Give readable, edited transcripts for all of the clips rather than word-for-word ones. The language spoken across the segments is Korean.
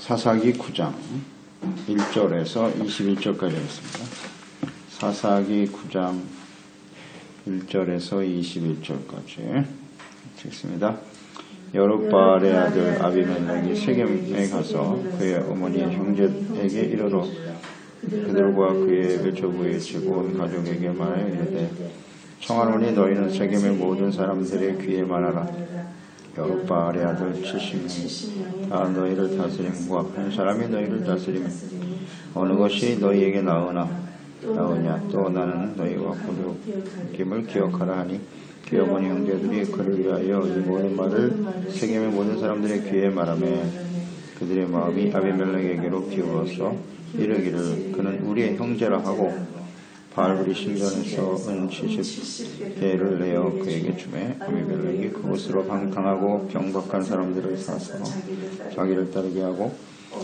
사사기 9장 1절에서 21절까지 하겠습니다. 사사기 9장 1절에서 21절까지 읽겠습니다. 여룻바알의 아들 아비멜렉이 세겜에 가서 그의 어머니 형제에게 이르러 그들과 그의 외조부의 집 온 가족에게 말하여 이르되 청하노니 너희는 세겜의 모든 사람들의 귀에 말하라. 여룻바알의 아들 70명이 다 너희를 다스림과 한 사람이 너희를 다스리면 어느 것이 너희에게 나으냐 또 나는 너희와 부족임을 기억하라 하니 그 어머니 형제들이 그를 위하여 이 모든 말을 세겜의 모든 사람들의 귀에 말하며 그들의 마음이 아비멜렉에게로 기울어서 이르기를 그는 우리의 형제라 하고 바알브리 신전에서 은 70개를 내어 그에게 주매 아비멜렉이 그곳으로 강하고 경박한 사람들을 사서 자기를 따르게 하고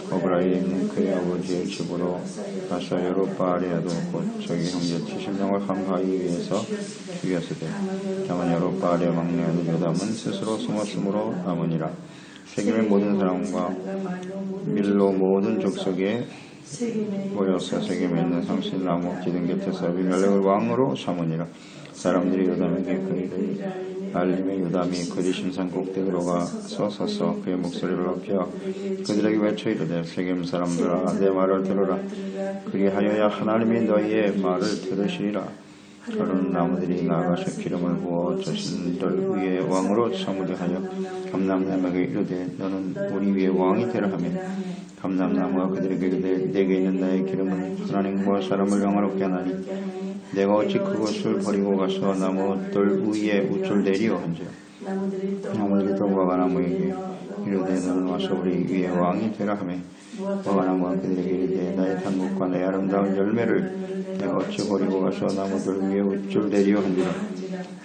어브라이에 있는 그의 아버지의 집으로 가서 여룻바알의 아들 곧 저기 형제 70명을 한 바위 위에서 죽였으되 다만 여룻바알의 막내 아들 요담은 스스로 숨었으므로 남으니라. 세겜의 모든 사람과 밀로 모든 족속에 모여서 세겜에 있는 상신나무 기둥 곁에서 아비멜렉을 왕으로 삼으니라. 사람들이 요담에게 그를 알림에 요담이 그리 심산 꼭대기로 가서 서서 그의 목소리를 높여 그들에게 외쳐 이르되 세겜 사람들아 내 말을 들으라. 그리하여야 하나님이 너희의 말을 들으시리라. 그런 나무들이 나아가서 기름을 부어 자신들 위에 왕으로 삼으려 하여 감람나무에게 이르되 너는 우리 위에 왕이 되라 하며 감람나무가 그들에게 이르되 내게 있는 나의 기름은 하나님과 사람을 영화롭게 하나니 내가 어찌 그것을 버리고 가서 나무들 위에 우쭐 내리오 한지라. 나무들이 또 무화과나무에게 이르되 너는 와서 우리 위에 왕이 되라 하며 무화과나무가 그들에게 이르되 나의 단국과 내 아름다운 열매를 내가 어찌 버리고 가서 나무들 위에 우쭐 내리오 한지라.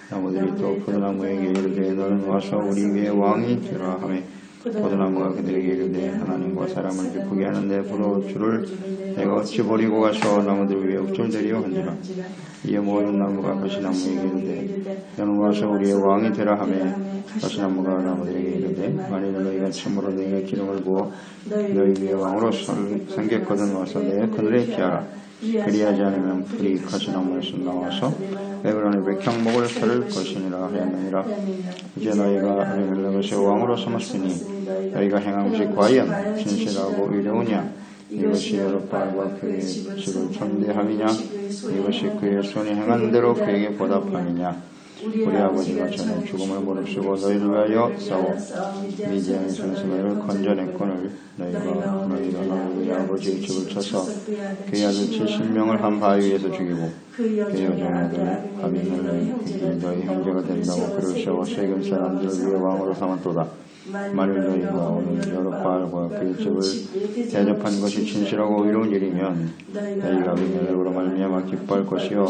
나무들이 또 포도나무에게 이르되 너는 와서 우리 위에 왕이 되라 하며 포도나무가 그들에게 이르되 하나님과 사람을 기쁘게 하는 내 포도주를 내가 어찌 버리고 가서 나무들 위에 우쭐대리오 한지라. 이에 모든 나무가 가시나무에게 이르되 너는 와서 우리의 왕이 되라 하며 가시나무가 나무들에게 이르되 만일 너희가 참으로 너희의 기름을 부어 너희 위에 왕으로 삼겠거든 와서 내 그늘에 피하라. 그리하지 않으면 풀이 가시나무에서 나와서 에브론의 백향목을 살을 것이니라 하였느니라. 이제 너희가 아비멜렉을 새 왕으로 삼았으니 너희가 행한 것이 과연 진실하고 의로우냐. 이것이 여룻바알과 그의 집을 천대함이냐. 이것이 그의 손이 행한 대로 그에게 보답함이냐. 우리 아버지가 전에 죽음을 무릅쓰고 너희를 위하여 싸워 미디안의 손에서 너희를 건져냈거늘 너희가 너희 아버지의 집을 쳐서 그의 아들 70명을 한 바위 위에서 죽이고 그의 여종 아들 아비멜렉이 너희 형제가 된다고 그를 세워 세겜 사람들을 위해 왕으로 삼았도다. 만일 너희가 오늘 여룻바알과 그의 집을 대접한 것이 진실하고 의로운 일이면 너희가 아비멜렉으로 말미암아 기뻐할 것이요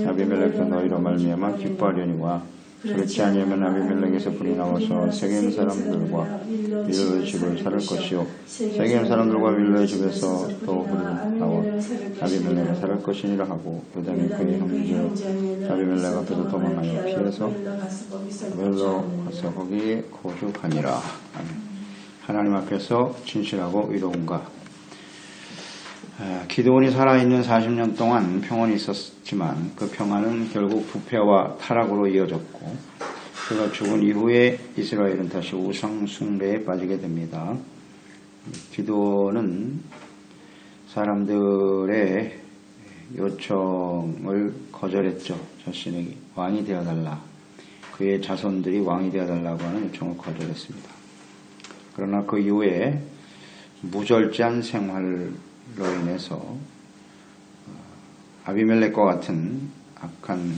아비멜렉도 너희로 말미암아 기뻐하려니와 그렇지 아니하면 아비멜렉에서 불이 나와서 세겜 사람들과 밀로의 집을 살을 것이요 세겜 사람들과 밀로의 집에서 또 불이 나와 아비멜렉을 살을 것이니라 하고 요담이 그의 형제 아비멜렉 앞에서 도망하여 피해서 밀로 가서 거기에 거주하니라. 하나님 앞에서 진실하고 의로운가. 기드온이 살아있는 40년 동안 평온이 있었지만 그 평안은 결국 부패와 타락으로 이어졌고 그가 죽은 이후에 이스라엘은 다시 우상 숭배에 빠지게 됩니다. 기드온은 사람들의 요청을 거절했죠. 자신이 왕이 되어달라. 그의 자손들이 왕이 되어달라고 하는 요청을 거절했습니다. 그러나 그 이후에 무절제한 생활로 인해서 아비멜렉과 같은 악한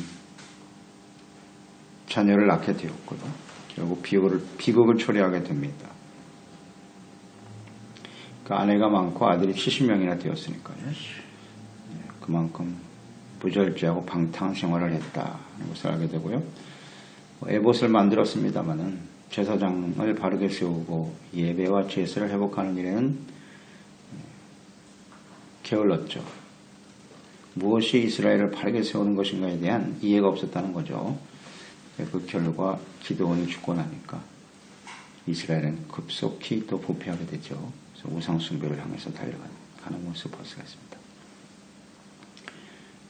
자녀를 낳게 되었고요. 결국 비극을 초래하게 됩니다. 그 아내가 많고 아들이 70명이나 되었으니까요. 그만큼 무절제하고 방탕한 생활을 했다는 것을 알게 되고요. 에봇을 만들었습니다마는 제사장을 바르게 세우고 예배와 제사를 회복하는 일에는 게을렀죠. 무엇이 이스라엘을 바르게 세우는 것인가에 대한 이해가 없었다는 거죠. 그 결과 기드온이 죽고 나니까 이스라엘은 급속히 또 부패하게 되죠. 그래서 우상 숭배를 향해서 달려가는 모습을 볼 수가 있습니다.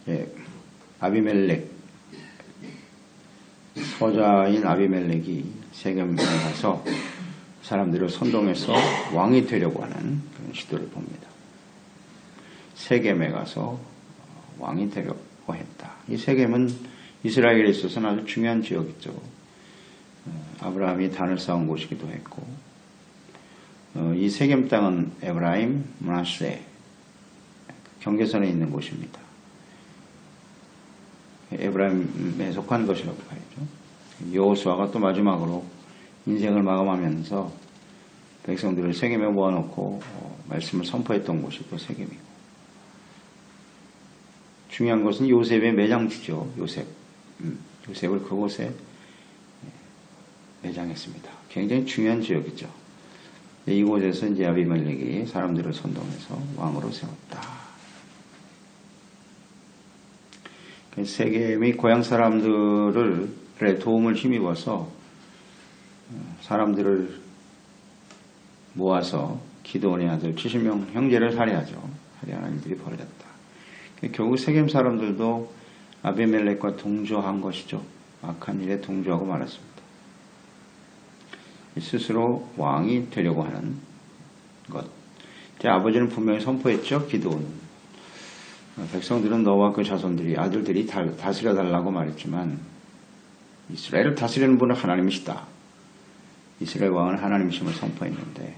예, 아비멜렉, 서자인 아비멜렉이 세겜에 가서 사람들을 선동해서 왕이 되려고 하는 그런 시도를 봅니다. 세겜에 가서 왕이 되려고 했다. 이 세겜은 이스라엘에 있어서는 아주 중요한 지역이죠. 아브라함이 단을 쌓은 곳이기도 했고, 이 세겜 땅은 에브라임, 므나세 경계선에 있는 곳입니다. 에브라임에 속한 것이라고 봐야죠. 여호수아가 또 마지막으로 인생을 마감하면서 백성들을 세겜에 모아놓고 말씀을 선포했던 곳이 또 세겜이고, 중요한 것은 요셉의 매장지죠. 요셉을 그곳에 매장했습니다. 굉장히 중요한 지역이죠. 이곳에서 이제 아비멜렉이 사람들을 선동해서 왕으로 세웠다. 세겜이 고향 사람들의 도움을 힘입어서 사람들을 모아서 기드온의 아들 70명 형제를 살해하죠. 살해하는 일들이 벌어졌다. 결국 세겜 사람들도 아비멜렉과 동조한 것이죠. 악한 일에 동조하고 말았습니다. 스스로 왕이 되려고 하는 것. 제 아버지는 분명히 선포했죠. 기드온. 백성들은 너와 그 자손들이 아들들이 다스려달라고 말했지만 이스라엘을 다스리는 분은 하나님이시다. 이스라엘 왕은 하나님이심을 선포했는데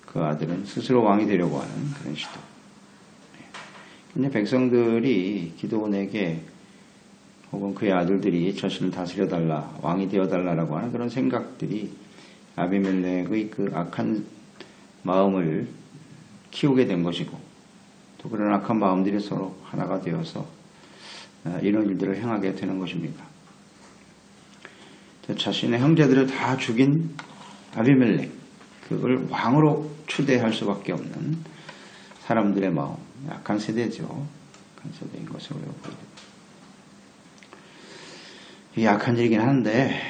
그 아들은 스스로 왕이 되려고 하는 그런 시도. 근데 백성들이 기드온에게 혹은 그의 아들들이 자신을 다스려달라, 왕이 되어달라라고 하는 그런 생각들이 아비멜렉의 그 악한 마음을 키우게 된 것이고, 또 그런 악한 마음들이 서로 하나가 되어서 이런 일들을 행하게 되는 것입니다. 자신의 형제들을 다 죽인 아비멜렉, 그걸 왕으로 추대할 수밖에 없는 사람들의 마음, 약한 세대죠. 약한 세대인 것으로 보입니다. 약한 일이긴 한데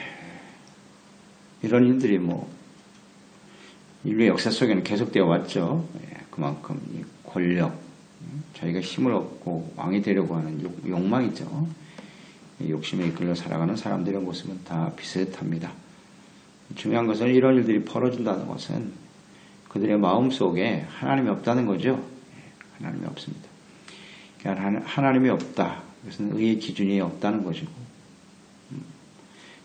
이런 일들이 인류의 역사 속에는 계속되어 왔죠. 그만큼 이 권력, 자기가 힘을 얻고 왕이 되려고 하는 욕망이죠. 욕심에 이끌려 살아가는 사람들의 모습은 다 비슷합니다. 중요한 것은 이런 일들이 벌어진다는 것은 그들의 마음속에 하나님이 없다는 거죠. 하나님이 없습니다. 그러니까 하나님이 없다. 그것은 의의 기준이 없다는 것이고,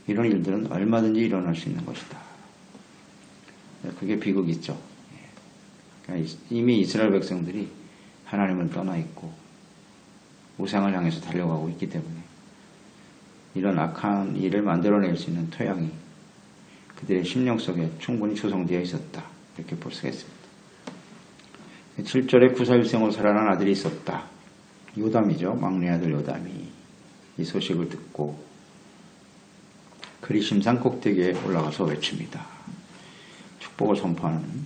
이런 일들은 얼마든지 일어날 수 있는 것이다. 그게 비극이죠. 그러니까 이미 이스라엘 백성들이 하나님을 떠나 있고 우상을 향해서 달려가고 있기 때문에 이런 악한 일을 만들어낼 수 있는 토양이 그들의 심령 속에 충분히 조성되어 있었다. 이렇게 볼 수가 있습니다. 7절에 9사1생으로 살아난 아들이 있었다. 요담이죠. 막내 아들 요담이 이 소식을 듣고 그리심산 꼭대기에 올라가서 외칩니다. 축복을 선포하는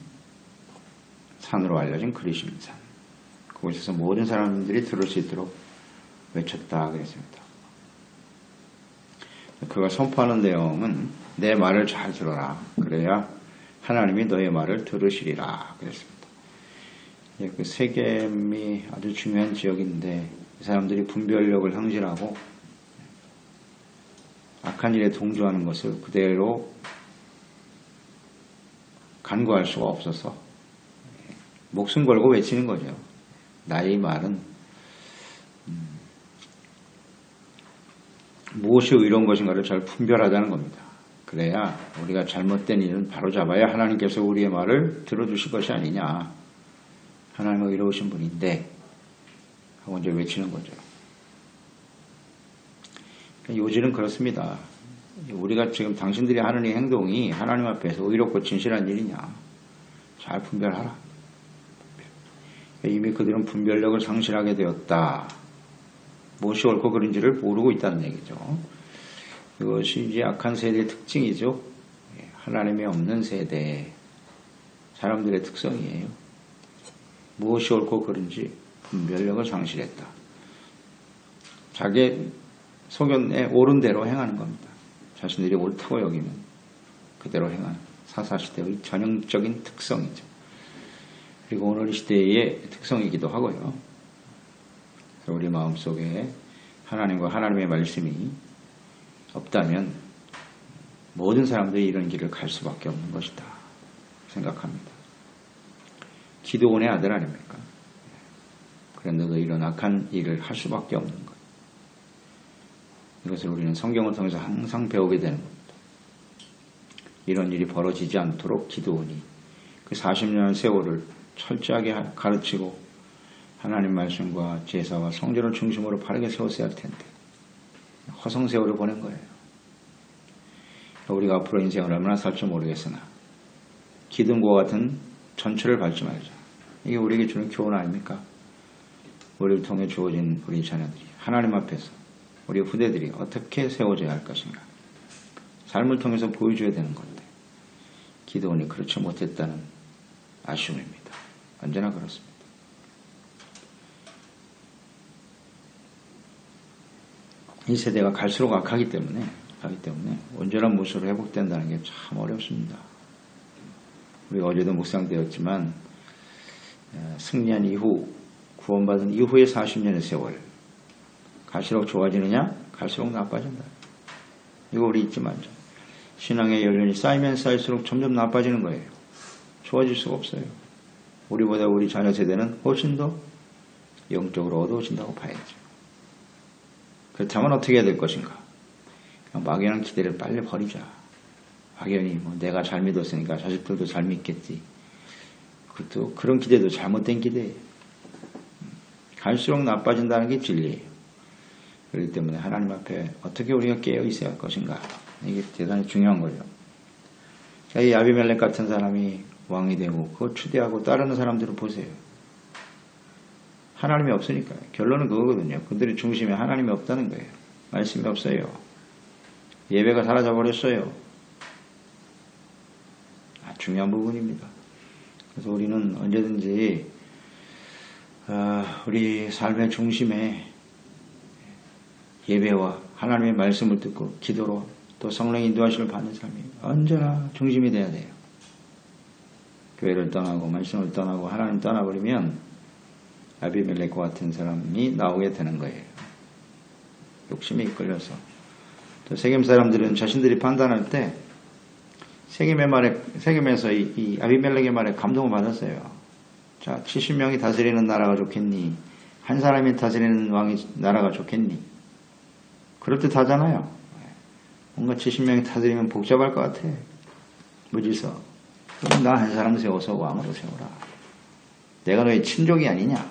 산으로 알려진 그리심산. 그곳에서 모든 사람들이 들을 수 있도록 외쳤다 그랬습니다. 그가 선포하는 내용은 내 말을 잘 들어라. 그래야 하나님이 너의 말을 들으시리라 그랬습니다. 그 세겜이 아주 중요한 지역인데 이 사람들이 분별력을 상실하고 악한 일에 동조하는 것을 그대로 간구할 수가 없어서 목숨 걸고 외치는 거죠. 나의 말은 무엇이 의로운 것인가를 잘 분별하자는 겁니다. 그래야 우리가 잘못된 일은 바로잡아야 하나님께서 우리의 말을 들어주실 것이 아니냐. 하나님은 의로우신 분인데 하고 이제 외치는 거죠. 요지는 그렇습니다. 우리가 지금 당신들이 하는 이 행동이 하나님 앞에서 의롭고 진실한 일이냐. 잘 분별하라. 이미 그들은 분별력을 상실하게 되었다. 무엇이 옳고 그른지를 모르고 있다는 얘기죠. 이것이 이제 악한 세대의 특징이죠. 하나님이 없는 세대, 사람들의 특성이에요. 무엇이 옳고 그른지 분별력을 상실했다. 자기 소견에 옳은 대로 행하는 겁니다. 자신들이 옳다고 여기면 그대로 행하는 사사시대의 전형적인 특성이죠. 그리고 오늘 시대의 특성이기도 하고요. 우리 마음속에 하나님과 하나님의 말씀이 없다면 모든 사람들이 이런 길을 갈 수밖에 없는 것이다 생각합니다. 기드온의 아들 아닙니까? 그런데도 이런 악한 일을 할 수밖에 없는 것. 이것을 우리는 성경을 통해서 항상 배우게 되는 겁니다. 이런 일이 벌어지지 않도록 기드온이 그 40년 세월을 철저하게 가르치고 하나님 말씀과 제사와 성전을 중심으로 바르게 세웠어야 할 텐데 허송 세월을 보낸 거예요. 우리가 앞으로 인생을 얼마나 살지 모르겠으나 기둥과 같은 전철을 밟지 말자. 이게 우리에게 주는 교훈 아닙니까? 우리를 통해 주어진 우리 자녀들이 하나님 앞에서 우리 후대들이 어떻게 세워져야 할 것인가 삶을 통해서 보여줘야 되는 건데 기드온이 그렇지 못했다는 아쉬움입니다. 언제나 그렇습니다. 이 세대가 갈수록 악하기 때문에 온전한 모습으로 회복된다는 게 참 어렵습니다. 우리가 어제도 묵상되었지만 승리한 이후 구원받은 이후의 40년의 세월 갈수록 좋아지느냐? 갈수록 나빠진다. 이거 우리 잊지 말자. 신앙의 연륜이 쌓이면 쌓일수록 점점 나빠지는 거예요. 좋아질 수가 없어요. 우리보다 우리 자녀 세대는 훨씬 더 영적으로 어두워진다고 봐야죠. 그렇다면 어떻게 해야 될 것인가? 그냥 막연한 기대를 빨리 버리자. 막연히 내가 잘 믿었으니까 자식들도 잘 믿겠지. 그것도 그런 기대도 잘못된 기대예요. 갈수록 나빠진다는 게 진리예요. 그렇기 때문에 하나님 앞에 어떻게 우리가 깨어 있어야 할 것인가? 이게 대단히 중요한 거죠. 이 아비멜렉 같은 사람이 왕이 되고 그걸 추대하고 따르는 사람들을 보세요. 하나님이 없으니까요. 결론은 그거거든요. 그들의 중심에 하나님이 없다는 거예요. 말씀이 없어요. 예배가 사라져버렸어요. 중요한 부분입니다. 그래서 우리는 언제든지 우리 삶의 중심에 예배와 하나님의 말씀을 듣고 기도로 또 성령의 인도하심을 받는 삶이 언제나 중심이 돼야 돼요. 교회를 떠나고 말씀을 떠나고 하나님 떠나버리면 아비멜렉과 같은 사람이 나오게 되는 거예요. 욕심에 이끌려서. 또 세겜 사람들은 자신들이 판단할 때 세겜에서 이 아비멜렉의 말에 감동을 받았어요. 자, 70명이 다스리는 나라가 좋겠니? 한 사람이 다스리는 나라가 좋겠니? 그럴듯하잖아요. 뭔가 70명이 다스리면 복잡할 것 같아. 무질서. 그럼 나 한 사람 세워서 왕으로 세워라. 내가 너의 친족이 아니냐?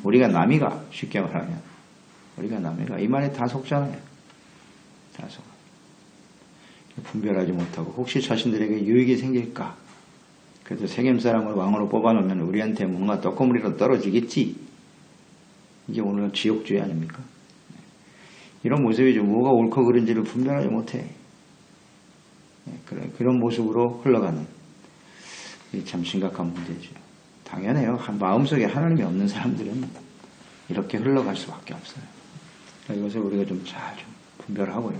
우리가 남이가 쉽게 말하면 우리가 남이가 이 말에 다 속잖아요. 다 속. 분별하지 못하고 혹시 자신들에게 유익이 생길까? 그래도 세겜 사람을 왕으로 뽑아놓으면 우리한테 뭔가 떡고물이라도 떨어지겠지. 이게 오늘 지옥주의 아닙니까? 이런 모습이죠. 뭐가 옳고 그른지를 분별하지 못해. 그런 모습으로 흘러가는 참 심각한 문제죠. 당연해요. 마음속에 하나님이 없는 사람들은 이렇게 흘러갈 수밖에 없어요. 이것을 우리가 좀 잘 분별하고요.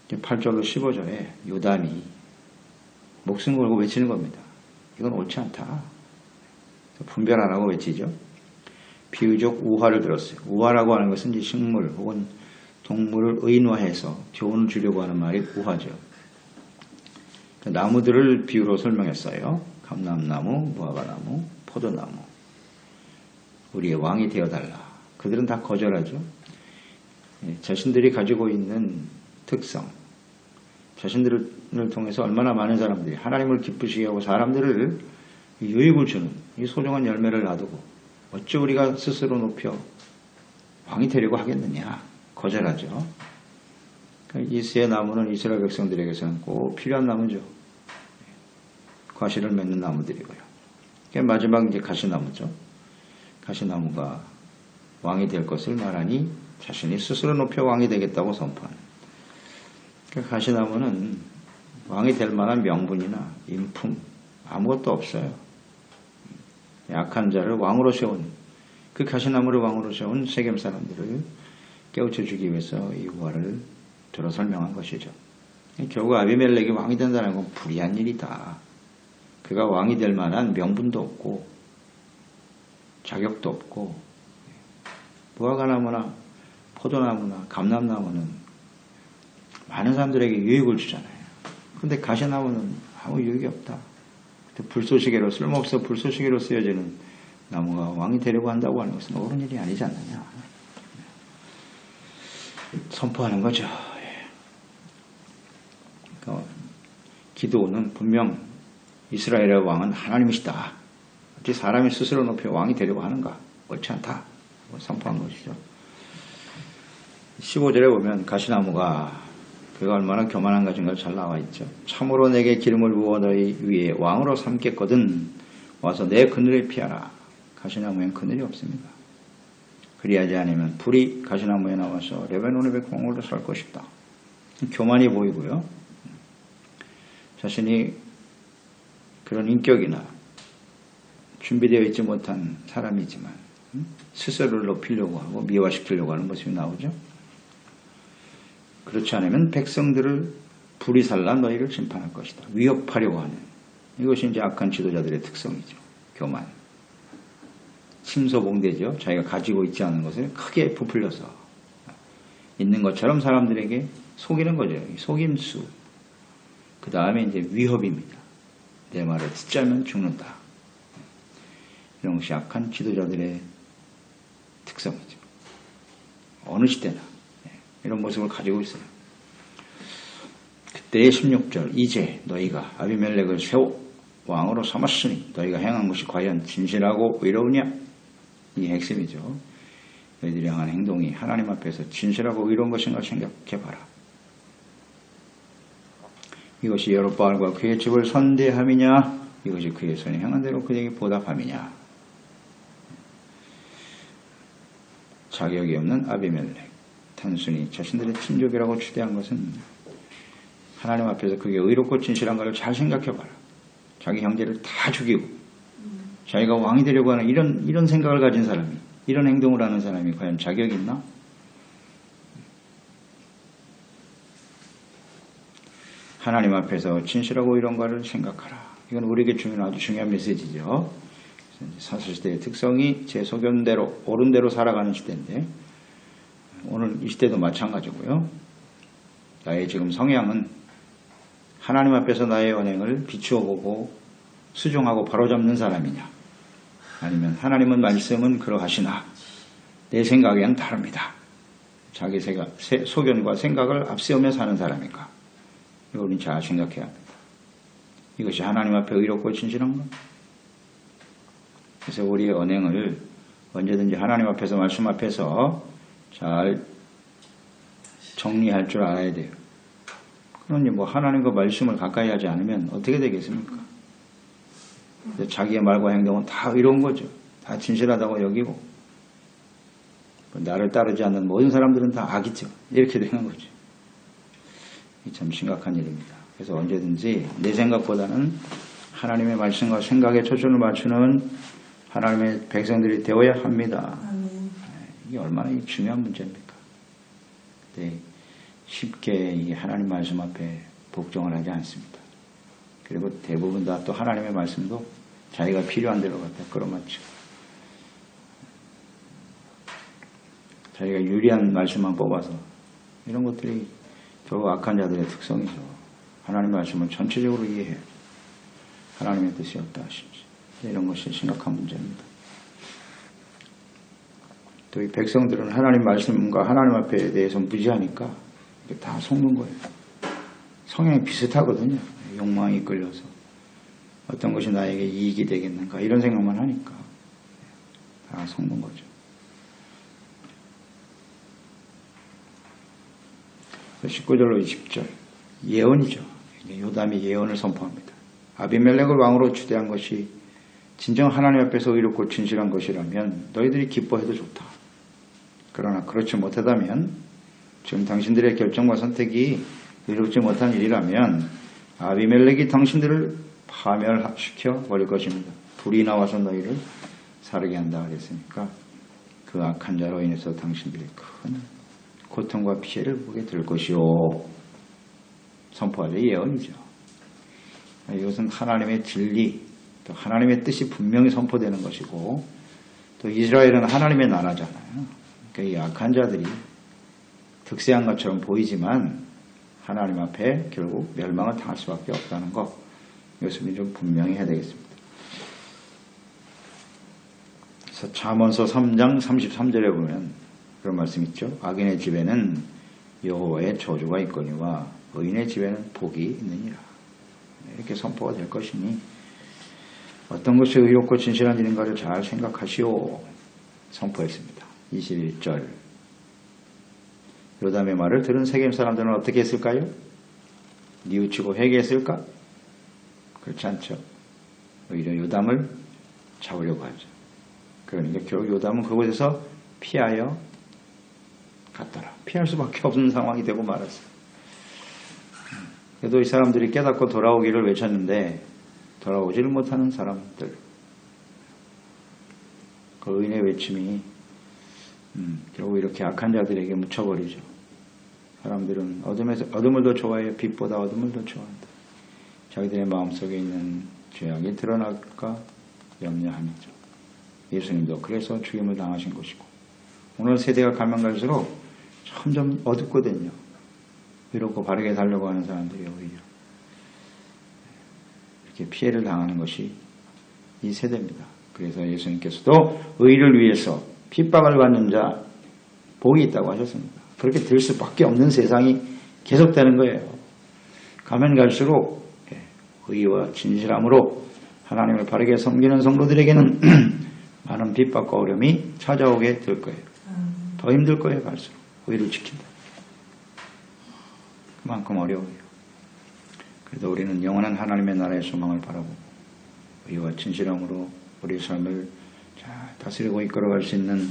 8절로 15절에 요담이 목숨 걸고 외치는 겁니다. 이건 옳지 않다. 분별하라고 외치죠. 비유적 우화를 들었어요. 우화라고 하는 것은 이제 식물 혹은 동물을 의인화해서 교훈을 주려고 하는 말이 우화죠. 나무들을 비유로 설명했어요. 감람나무, 무화과나무, 포도나무. 우리의 왕이 되어달라. 그들은 다 거절하죠. 자신들이 가지고 있는 특성, 자신들을 통해서 얼마나 많은 사람들이 하나님을 기쁘시게 하고 사람들을 유익을 주는 이 소중한 열매를 놔두고 어찌 우리가 스스로 높여 왕이 되려고 하겠느냐. 거절하죠. 이스의 나무는 이스라엘 백성들에게서는 꼭 필요한 나무죠. 과실을 맺는 나무들이고요. 마지막 이제 가시나무죠. 가시나무가 왕이 될 것을 말하니 자신이 스스로 높여 왕이 되겠다고 선포하는. 가시나무는 왕이 될 만한 명분이나 인품 아무것도 없어요. 약한 자를 왕으로 세운 그 가시나무를 왕으로 세운 세겜 사람들을 깨우쳐 주기 위해서 이 우화를 들어 설명한 것이죠. 결국 아비멜렉이 왕이 된다는 건 불의한 일이다. 그가 왕이 될 만한 명분도 없고 자격도 없고 무화과나무나 포도나무나 감람나무는 많은 사람들에게 유익을 주잖아요. 그런데 가시나무는 아무 유익이 없다. 불쏘시개로 쓸모없어 불쏘시개로 쓰여지는 나무가 왕이 되려고 한다고 하는 것은 옳은 일이 아니지 않느냐 선포하는 거죠. 그러니까 기드온은 분명 이스라엘의 왕은 하나님이시다. 어찌 사람이 스스로 높여 왕이 되려고 하는가? 옳지 않다. 선포한 것이죠. 15절에 보면 가시나무가 그가 얼마나 교만한 가진가 잘 나와 있죠. 참으로 내게 기름을 부어 너희 위에 왕으로 삼겠거든 와서 내 그늘에 피하라. 가시나무엔 그늘이 없습니다. 그리하지 않으면 불이 가시나무에 나와서 레바논의 백봉으로 살 것이다. 교만이 보이고요. 자신이 그런 인격이나 준비되어 있지 못한 사람이지만 스스로를 높이려고 하고 미화시키려고 하는 모습이 나오죠. 그렇지 않으면 백성들을 불이 살라 너희를 심판할 것이다. 위협하려고 하는 이것이 이제 악한 지도자들의 특성이죠. 교만. 침소봉대죠. 자기가 가지고 있지 않은 것을 크게 부풀려서 있는 것처럼 사람들에게 속이는 거죠. 속임수. 그 다음에 이제 위협입니다. 내 말을 듣지 않으면 죽는다. 이런 것이 악한 지도자들의 특성이죠. 어느 시대나 이런 모습을 가지고 있어요. 그때의 16절 이제 너희가 아비멜렉을 세워 왕으로 삼았으니 너희가 행한 것이 과연 진실하고 의로우냐? 이게 핵심이죠. 너희들이 향한 행동이 하나님 앞에서 진실하고 의로운 것인가 생각해봐라. 이것이 여롯바알과 그의 집을 선대함이냐? 이것이 그의 손에 행한 대로 그에게 보답함이냐? 자격이 없는 아비멜렉 단순히 자신들의 친족이라고 추대한 것은 하나님 앞에서 그게 의롭고 진실한가를 잘 생각해봐라. 자기 형제를 다 죽이고 자기가 왕이 되려고 하는 이런 생각을 가진 사람이 이런 행동을 하는 사람이 과연 자격이 있나? 하나님 앞에서 진실하고 의로운가를 생각하라. 이건 우리에게 주는 아주 중요한 메시지죠. 사실시대의 특성이 제 소견대로 옳은 대로 살아가는 시대인데 오늘 이 시대도 마찬가지고요. 나의 지금 성향은 하나님 앞에서 나의 언행을 비추어 보고 수종하고 바로잡는 사람이냐 아니면 하나님은 말씀은 그러하시나 내 생각이랑 다릅니다. 자기 소견과 생각을 앞세우며 사는 사람인가 이걸 우리는 잘 생각해야 합니다. 이것이 하나님 앞에 의롭고 진실한가? 그래서 우리의 언행을 언제든지 하나님 앞에서 말씀 앞에서 잘 정리할 줄 알아야 돼요. 그러니 뭐 하나님과 말씀을 가까이 하지 않으면 어떻게 되겠습니까? 자기의 말과 행동은 다 의로운 거죠. 다 진실하다고 여기고 나를 따르지 않는 모든 사람들은 다 악이죠. 이렇게 되는 거죠. 이게 참 심각한 일입니다. 그래서 언제든지 내 생각보다는 하나님의 말씀과 생각에 초점을 맞추는 하나님의 백성들이 되어야 합니다. 이게 얼마나 중요한 문제입니까? 근데 쉽게 이 하나님 말씀 앞에 복종을 하지 않습니다. 그리고 대부분 다 또 하나님의 말씀도 자기가 필요한 대로 갖다 끌어맞추고 자기가 유리한 말씀만 뽑아서 이런 것들이 결국 악한 자들의 특성이죠. 하나님의 말씀을 전체적으로 이해해요. 하나님의 뜻이 없다 하십시오. 이런 것이 심각한 문제입니다. 또 이 백성들은 하나님 말씀과 하나님 앞에 대해서 무지하니까 다 속는 거예요. 성향이 비슷하거든요. 욕망이 이끌려서 어떤 것이 나에게 이익이 되겠는가 이런 생각만 하니까 다 속는 거죠. 19절로 20절 예언이죠. 요담이 예언을 선포합니다. 아비멜렉을 왕으로 추대한 것이 진정 하나님 앞에서 의롭고 진실한 것이라면 너희들이 기뻐해도 좋다. 그러나 그렇지 못하다면 지금 당신들의 결정과 선택이 의롭지 못한 일이라면 아비멜렉이 당신들을 파멸시켜 버릴 것입니다. 불이 나와서 너희를 사르게 한다 그랬으니까 그 악한 자로 인해서 당신들이 큰 고통과 피해를 보게 될 것이요. 선포하자 예언이죠. 이것은 하나님의 진리, 또 하나님의 뜻이 분명히 선포되는 것이고 또 이스라엘은 하나님의 나라잖아요. 그러니까 이 약한 자들이 득세한 것처럼 보이지만 하나님 앞에 결국 멸망을 당할 수밖에 없다는 것, 이것을 좀 분명히 해야 되겠습니다. 그래서 잠언서 3장 33절에 보면 그런 말씀 있죠. 악인의 집에는 여호와의 저주가 있거니와 의인의 집에는 복이 있느니라. 이렇게 선포가 될 것이니 어떤 것이 의롭고 진실한 일인가를 잘 생각하시오. 선포했습니다. 21절. 요담의 말을 들은 세겜 사람들은 어떻게 했을까요? 뉘우치고 회개했을까? 그렇지 않죠. 오히려 요담을 잡으려고 하죠. 그러니까 결국 요담은 그곳에서 피하여 갔더라. 피할 수밖에 없는 상황이 되고 말았어요. 그래도 이 사람들이 깨닫고 돌아오기를 외쳤는데 돌아오지를 못하는 사람들, 그 의인의 외침이 결국 이렇게 악한 자들에게 묻혀버리죠. 사람들은 어둠을 더 좋아해요. 빛보다 어둠을 더 좋아한다. 자기들의 마음속에 있는 죄악이 드러날까 염려함이죠. 예수님도 그래서 죽임을 당하신 것이고 오늘 세대가 가면 갈수록 점점 어둡거든요. 이렇고 바르게 살려고 하는 사람들이 오히려 이렇게 피해를 당하는 것이 이 세대입니다. 그래서 예수님께서도 의를 위해서 핍박을 받는 자 복이 있다고 하셨습니다. 그렇게 될 수밖에 없는 세상이 계속되는 거예요. 가면 갈수록 의와 진실함으로 하나님을 바르게 섬기는 성도들에게는 많은 핍박과 어려움이 찾아오게 될 거예요. 더 힘들 거예요. 갈수록 의를 지킨다. 그만큼 어려워요. 그래도 우리는 영원한 하나님의 나라의 소망을 바라보고 의와 진실함으로 우리의 삶을 잘 다스리고 이끌어갈 수 있는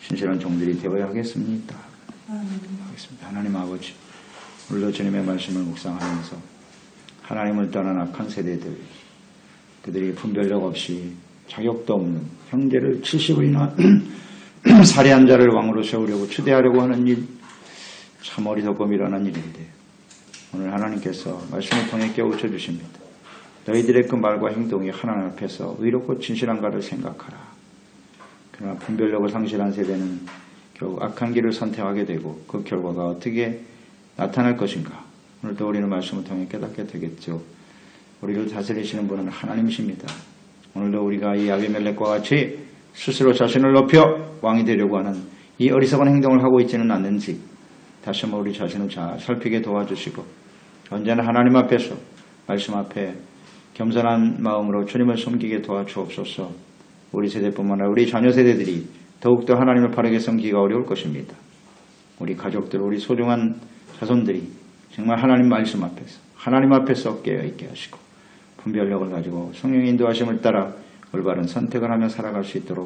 신실한 종들이 되어야 하겠습니다. 하겠습니다. 하나님 아버지, 오늘도 주님의 말씀을 묵상하면서 하나님을 떠난 악한 세대들, 그들이 분별력 없이 자격도 없는 형제를 70일이나 살해한 자를 왕으로 세우려고 추대하려고 하는 일, 참 어리석고 미련한 일인데 오늘 하나님께서 말씀을 통해 깨우쳐 주십니다. 너희들의 그 말과 행동이 하나님 앞에서 의롭고 진실한가를 생각하라. 그러나 분별력을 상실한 세대는 결국 악한 길을 선택하게 되고 그 결과가 어떻게 나타날 것인가. 오늘도 우리는 말씀을 통해 깨닫게 되겠죠. 우리를 다스리시는 분은 하나님이십니다. 오늘도 우리가 이 아비멜렉과 같이 스스로 자신을 높여 왕이 되려고 하는 이 어리석은 행동을 하고 있지는 않는지 다시 한번 우리 자신을 잘 살피게 도와주시고 언제나 하나님 앞에서 말씀 앞에 겸손한 마음으로 주님을 섬기게 도와주옵소서. 우리 세대뿐만 아니라 우리 자녀 세대들이 더욱더 하나님을 바르게 섬기기가 어려울 것입니다. 우리 가족들, 우리 소중한 자손들이 정말 하나님 말씀 앞에서 하나님 앞에서 깨어있게 하시고 분별력을 가지고 성령의 인도하심을 따라 올바른 선택을 하며 살아갈 수 있도록